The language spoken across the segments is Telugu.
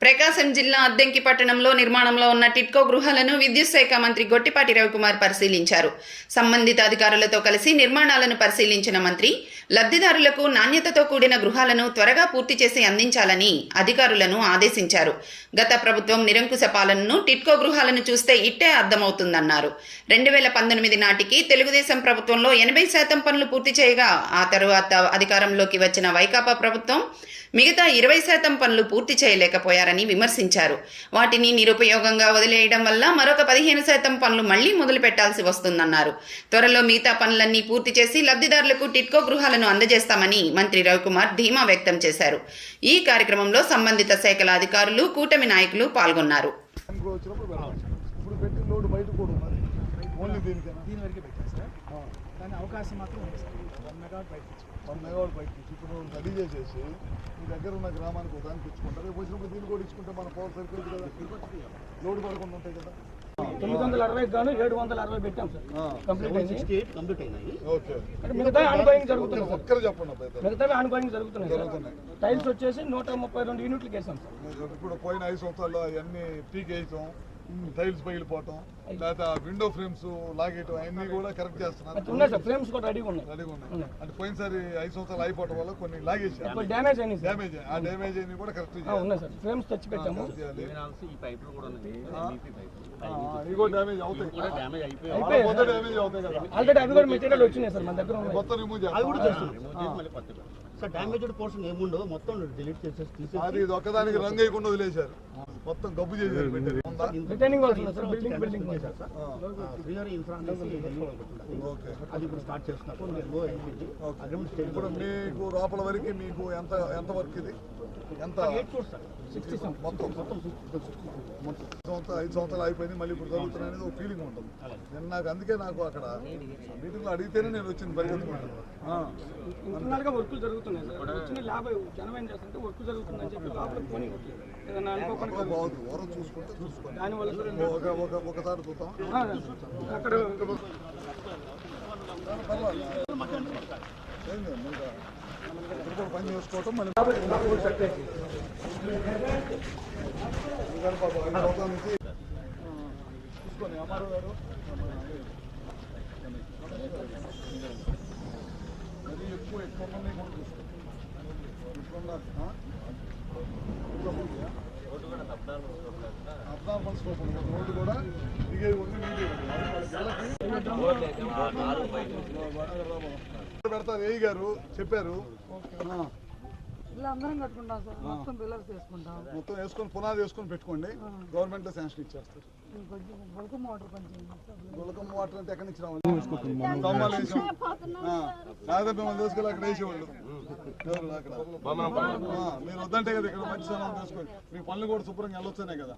ప్రకాశం జిల్లా అద్దెంకి పట్టణంలో నిర్మాణంలో ఉన్న టిట్కో గృహాలను విద్యుత్ శాఖ మంత్రి గొట్టిపాటి రవికుమార్ పరిశీలించారు. సంబంధిత అధికారులతో కలిసి నిర్మాణాలను పరిశీలించిన మంత్రి లబ్ధిదారులకు నాణ్యతతో కూడిన గృహాలను త్వరగా పూర్తి చేసి అందించాలని అధికారులను ఆదేశించారు. గత ప్రభుత్వం నిరంకుశ పాలనను టిట్కో గృహాలను చూస్తే ఇట్టే అర్థమవుతుందన్నారు. 2019 నాటికి తెలుగుదేశం ప్రభుత్వంలో 80% పనులు పూర్తి చేయగా ఆ తరువాత అధికారంలోకి వచ్చిన వైకాపా ప్రభుత్వం మిగతా 20% పనులు పూర్తి చేయలేకపోయారని విమర్శించారు. వాటిని నిరుపయోగంగా వదిలేయడం వల్ల మరొక 15% పనులు మళ్లీ మొదలు పెట్టాల్సి వస్తుందన్నారు. త్వరలో మిగతా పనులన్నీ పూర్తి చేసి లబ్ధిదారులకు టిట్కో గృహాలను అందజేస్తామని మంత్రి రవికుమార్ ధీమా వ్యక్తం చేశారు. ఈ కార్యక్రమంలో సంబంధిత శాఖల అధికారులు, కూటమి నాయకులు పాల్గొన్నారు. మీ దగ్గర ఉన్న గ్రామానికి ఒక దానికి ఇచ్చుకుంటారు. రేపు వచ్చినప్పుడు దీన్ని కూడా ఇచ్చుకుంటే మన పవర్ సరిపోయింది కదా, లోడ్ పడకుండా ఉంటాయి కదా. 960 గాను 760 పెట్టాం సార్. కంప్లీట్ అయింది. ఓకే, మిగతా ఆన్గోయింగ్ జరుగుతుంది. ఒక్కరు చెప్పండి. మిగతా ఆన్గోయింగ్ జరుగుతున్నాయి. టైల్స్ వచ్చేసి 132 యూనిట్లకు వేసాం సార్. ఇప్పుడు పోయిన 5 సంవత్సరాల్లో అవన్నీ పీక్ వేయటం, టైల్స్ పగిలిపోవటం, లేదా విండో ఫ్రేమ్స్ లాగేయటం అవన్నీ కూడా కరెక్ట్ చేస్తున్నారు. ఉన్నాయి సార్, ఫ్రేమ్స్ కూడా రెడీగా ఉన్నాయి. అంటే పోయినసారి 5 సంవత్సరాలు అయిపోవడం వల్ల కొన్ని లాగేసారు, డ్యామేజ్ అయింది. ఆ డ్యామేజ్ అన్ని కూడా కరెక్ట్ ఉన్నాయి సార్. ఫ్రేమ్స్ తెచ్చి పెట్టాము. ఇగో డ్యామేజ్ అవుతాయి, డ్యామేజ్ అవుతాయి కదా. ఆల్రెడీ అవి కూడా మెటీరియల్ వచ్చినాయి సార్ మన దగ్గర. మొత్తం రిమూవ్ డ్యామేజ్డ్ పోర్షన్ ఏముండో మొత్తం డిలీట్ చేసేసి అది ఒక్కదానికి రంగు వేయకుండా వదిలేశారు, మొత్తం గబ్బు చేశారు. రిటర్నింగ్ అవుతుంది సార్. బిల్డింగ్ అది ఇప్పుడు స్టార్ట్ చేస్తున్నారు. ఇప్పుడు మీకు లోపల వరకు మీకు ఎంత వర్క్ ఇది, ఎంత మొత్తం 5 సంవత్సరాలు అయిపోయింది, మళ్ళీ ఇప్పుడు జరుగుతున్నాయి అనేది ఒక ఫీలింగ్ ఉంటుంది. నేను అందుకే నాకు అక్కడ మీటింగ్లో అడిగితేనే నేను వచ్చింది పరిగెత్తుకుంటాను. ఇంటర్నల్ గా వర్కులు జరుగుతున్నాయి సార్. వచ్చిన ల్యాబ్ జనమైన చేస్తుంటే వర్క్ జరుగుతుందని చెప్పి లోపలికి పోనీ ఏదన్నా అనుకోకుండా బాగుంది. ఓరం చూసుకోండి, దానివల్ల ఒకసారి చూద్దాం. అక్కడ పని చేసుకోవటం మళ్ళీ చూసుకొని అమ్మారు గారు అది ఎక్కువ మంది కూడా చూసుకోండి. అబ్దార్బల్ స్కోప్ ఉంది, రోడ్డు కూడా దిగేది ఉంది, పెడతారు. ఏ గారు చెప్పారు, అందరం కట్టుకుంటాం సార్. మొత్తం పిల్లర్స్ వేసుకుంటాం, మొత్తం వేసుకొని పునాది వేసుకొని పెట్టుకోండి. గవర్నమెంట్ లో శాంక్షన్ ఇచ్చేస్తారు. గులకమ్మ వాటర్ గులకమ్మ వాటర్ అంటే ఎక్కడి నుంచి రావాలి? స్తంభాలు వేసాం, కాకపోతే మిమ్మల్ని తీసుకెళ్ళి అక్కడ వేసేవాళ్ళు. అక్కడ మీరు వద్దంటే కదా ఇక్కడ మంచి స్థలం తీసుకోండి. మీ పనులు కూడా శుభ్రంగా వెళ్ళొచ్చానే కదా.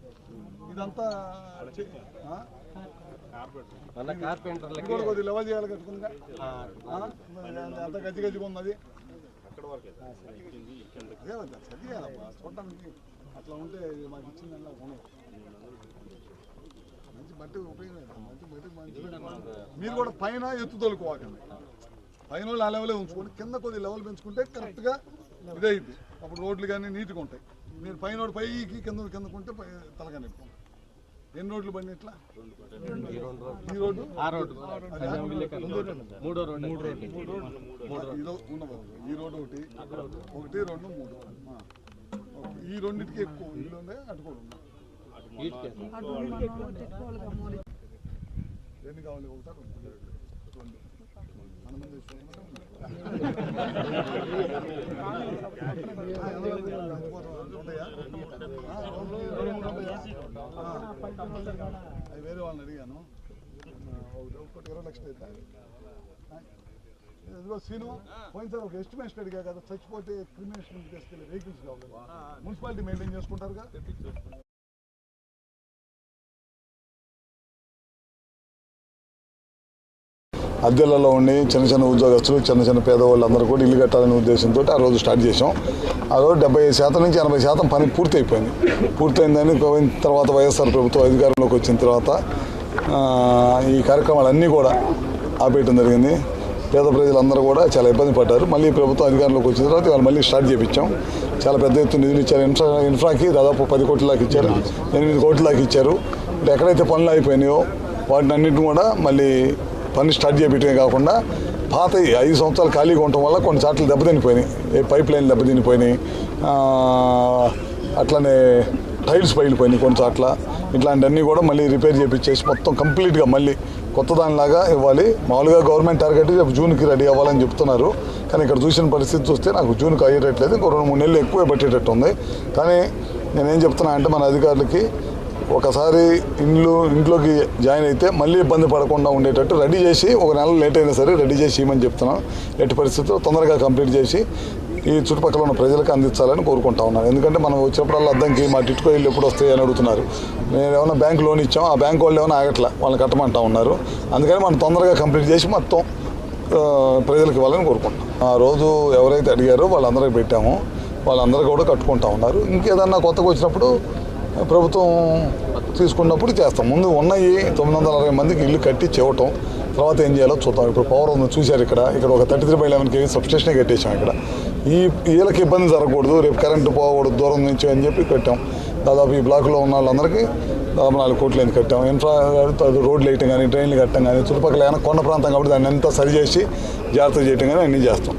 ఇదంతా కొద్దిగా లెవెల్ చేయాలి కట్టుకుందిగా. అంత గజ్జిగా ఉన్నది. చదివేయాలమ్మా చూడటానికి. అట్లా ఉంటే మాకు ఇచ్చిందల్లా ఉండదు. మంచి బట్టి ఉపయోగం, మంచి మీరు కూడా పైన ఎత్తు తోలుకోవాకండి. పైన వాళ్ళు ఆ లెవెలే ఉంచుకోండి, కింద కొద్ది లెవెల్ పెంచుకుంటే కరెక్ట్గా ఇదైంది. అప్పుడు రోడ్లు కానీ నీట్గా ఉంటాయి. మీరు పైన పైకి కిందకుంటే తలగా నింపుకోండి. ఎన్ని రోడ్లు బండి ఇట్లా? ఈ రోడ్డు ఈ రోడ్డు ఒకటి 2 3 ఈ రెండింటికి ఎక్కువ ఇల్లు ఉన్నాయి, అటు కూడా ఉన్నాయి. ఎన్ని కావాలి? ఒకసారి మన ముందు అవి వేరే వాళ్ళని అడిగాను. 1 లక్షలు అవుతాయి. ఇదిగో సీను పోయినసారి ఒక ఎస్టిమేషన్ అడిగా కదా, చచ్చిపోతే క్రిమినేషన్ తీసుకెళ్ళి వెహికల్స్ కావాలి. Municipality maintain చేసుకుంటారుగా. అద్దెలలో ఉండి చిన్న ఉద్యోగస్తులు, చిన్న పేదవాళ్ళు అందరూ కూడా ఇల్లు కట్టాలనే ఉద్దేశంతో ఆ రోజు స్టార్ట్ చేసాం. ఆ రోజు 75% నుంచి 80% పని పూర్తయిపోయింది. పూర్తయిందని తర్వాత వైఎస్ఆర్ ప్రభుత్వం అధికారంలోకి వచ్చిన తర్వాత ఈ కార్యక్రమాలన్నీ కూడా ఆపేయటం జరిగింది. పేద ప్రజలందరూ కూడా చాలా ఇబ్బంది పడ్డారు. మళ్ళీ ప్రభుత్వం అధికారంలోకి వచ్చిన తర్వాత వాళ్ళు మళ్ళీ స్టార్ట్ చేయించాం. చాలా పెద్ద ఎత్తున నిధులు ఇచ్చారు. ఇన్ఫ్రాకి దాదాపు 10 కోట్ల దాకా ఇచ్చారు, 8 కోట్ల దాకా ఇచ్చారు. ఎక్కడైతే పనులు అయిపోయినాయో వాటిని అన్నింటిని కూడా మళ్ళీ పని స్టార్ట్ చేయటమే కాకుండా పాత 5 సంవత్సరాలు ఖాళీగా ఉండటం వల్ల కొన్ని చాట్లు దెబ్బతినిపోయినాయి, పైప్ లైన్ దెబ్బతినిపోయినాయి, అట్లనే టైల్స్ పగిలిపోయినాయి కొన్ని చోట్ల. ఇట్లాంటివన్నీ కూడా మళ్ళీ రిపేర్ చేయించేసి మొత్తం కంప్లీట్గా మళ్ళీ కొత్త దానిలాగా ఇవ్వాలి. మామూలుగా గవర్నమెంట్ టార్గెట్ జూన్కి రెడీ అవ్వాలని చెప్తున్నారు. కానీ ఇక్కడ చూసిన పరిస్థితి చూస్తే నాకు జూన్కి అయ్యేటట్లేదు, ఇంకో 2-3 నెలలు ఎక్కువే పట్టేటట్టు ఉంది. కానీ నేనేం చెప్తున్నా అంటే మన అధికారులకి ఒకసారి ఇంట్లోకి జాయిన్ అయితే మళ్ళీ ఇబ్బంది పడకుండా ఉండేటట్టు రెడీ చేసి, 1 నెల లేట్ అయినా సరే రెడీ చేసి ఇవ్వమని చెప్తున్నాను. ఎట్టి పరిస్థితుల్లో తొందరగా కంప్లీట్ చేసి ఈ చుట్టుపక్కల ఉన్న ప్రజలకు అందించాలని కోరుకుంటా ఉన్నాను. ఎందుకంటే మనం వచ్చినప్పుడల్లా అద్దంకి మా టిట్కో ఇల్లు ఎప్పుడు వస్తాయి అని అడుగుతున్నారు. నేను ఏమైనా బ్యాంక్ లోన్ ఇచ్చాం, ఆ బ్యాంక్ వాళ్ళు ఏమైనా ఆగట్లా, వాళ్ళని కట్టమంటా ఉన్నారు. అందుకని మనం తొందరగా కంప్లీట్ చేసి మొత్తం ప్రజలకు ఇవ్వాలని కోరుకుంటాం. ఆ రోజు ఎవరైతే అడిగారో వాళ్ళందరికీ పెట్టాము, వాళ్ళందరూ కూడా కట్టుకుంటా ఉన్నారు. ఇంకేదన్నా కొత్తగా వచ్చినప్పుడు ప్రభుత్వం తీసుకున్నప్పుడు చేస్తాం. ముందు ఉన్నాయి 960 మందికి ఇల్లు కట్టి చెవటం, తర్వాత ఏం చేయాలో చూద్దాం. ఇప్పుడు పవర్ ఉంది చూశారు, ఇక్కడ ఒక 33/11 kV సబ్స్టేషనే కట్టేసాం. ఇక్కడ వీళ్ళకి ఇబ్బంది జరగకూడదు, రేపు కరెంటు పోకూడదు దూరం నుంచి అని చెప్పి కట్టాం. దాదాపు ఈ బ్లాక్లో ఉన్న వాళ్ళందరికీ దాదాపు 4 కోట్లు ఎందుకు కట్టాం. రోడ్లు వేయటం కానీ, డ్రైన్లు కట్టడం కానీ, చుట్టుపక్కల ఏమైనా కొండ ప్రాంతం కాబట్టి దాన్ని అంతా సరి చేసి జాగ్రత్త చేయటం కానీ అన్నీ చేస్తాం.